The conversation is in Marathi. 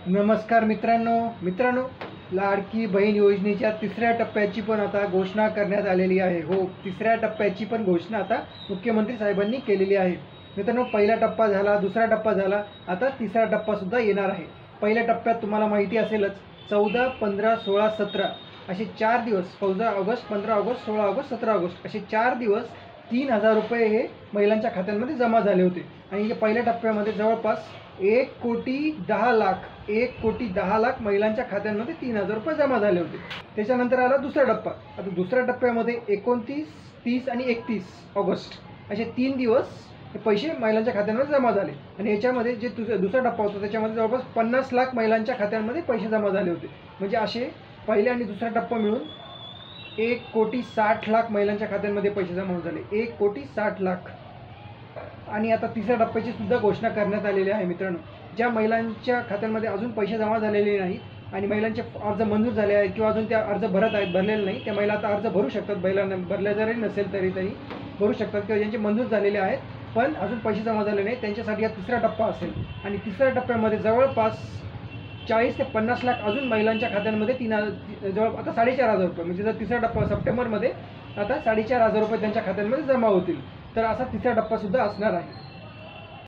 नमस्कार मित्रांनो, लाडकी बहीण योजनेच्या तिसऱ्या टप्प्याची पण आता घोषणा करण्यात आलेली आहे। हो, तिसऱ्या टप्प्याची पण घोषणा आता मुख्यमंत्री साहेबांनी केलेली आहे। मित्रांनो, पहिला टप्पा झाला, दुसरा टप्पा झाला, आता तिसरा टप्पा सुद्धा येणार आहे। पहिल्या टप्प्यात तुम्हाला माहिती असेलच 14, 15, 16, 17 असे 4 दिवस, 14 ऑगस्ट, 15 ऑगस्ट, 16 ऑगस्ट, 17 ऑगस्ट असे 4 दिवस 3000 रुपये हे महिलांच्या खात्यांमध्ये जमा झाले होते। आणि पहिल्या टप्प्यामध्ये जवळपास 1,10,00,000 महिलांच्या खात्यांमध्ये 3000 रुपये जमा झाले होते। त्याच्यानंतर आला दुसरा टप्पा। आता दुसऱ्या टप्प्यामध्ये 29, 30 आणि 31 ऑगस्ट असे 3 दिवस हे पैसे महिलांच्या खात्यांमध्ये जमा झाले। आणि याच्यामध्ये जे दुसरा टप्पा होता त्याच्यामध्ये जवळपास 50 लाख महिलांच्या खात्यांमध्ये पैसे जमा झाले होते। म्हणजे असे पहिला आणि दुसरा टप्पा मिळून 1,60,00,000 महिलांच्या खात्यांमध्ये पैसे जमा झाले, 1,60,00,000। आणि आता तिसऱ्या टप्प्याची सुद्धा घोषणा करण्यात आलेली आहे। मित्रांनो, ज्या महिलांच्या खात्यांमध्ये अजून पैसे जमा झालेले नाहीत आणि महिलांचे अर्ज मंजूर झाले आहेत किंवा अजून त्या अर्ज भरलेले नाही, त्या महिला आता अर्ज भरू शकतात। महिलांना भरले जरी नसेल तरी भरू शकतात, किंवा ज्यांचे मंजूर झालेले आहेत पण अजून पैसे जमा झाले नाही त्यांच्यासाठी हा तिसरा टप्पा असेल। आणि तिसऱ्या टप्प्यामध्ये जवळपास 40 ते 50 लाख अजून महिलांच्या खात्यांमध्ये आता 4,500 रुपये, म्हणजे जर तिसरा टप्पा सप्टेंबरमध्ये आता 4,500 रुपये त्यांच्या खात्यांमध्ये जमा होतील। तर असा तिसरा टप्पा सुद्धा असणार आहे।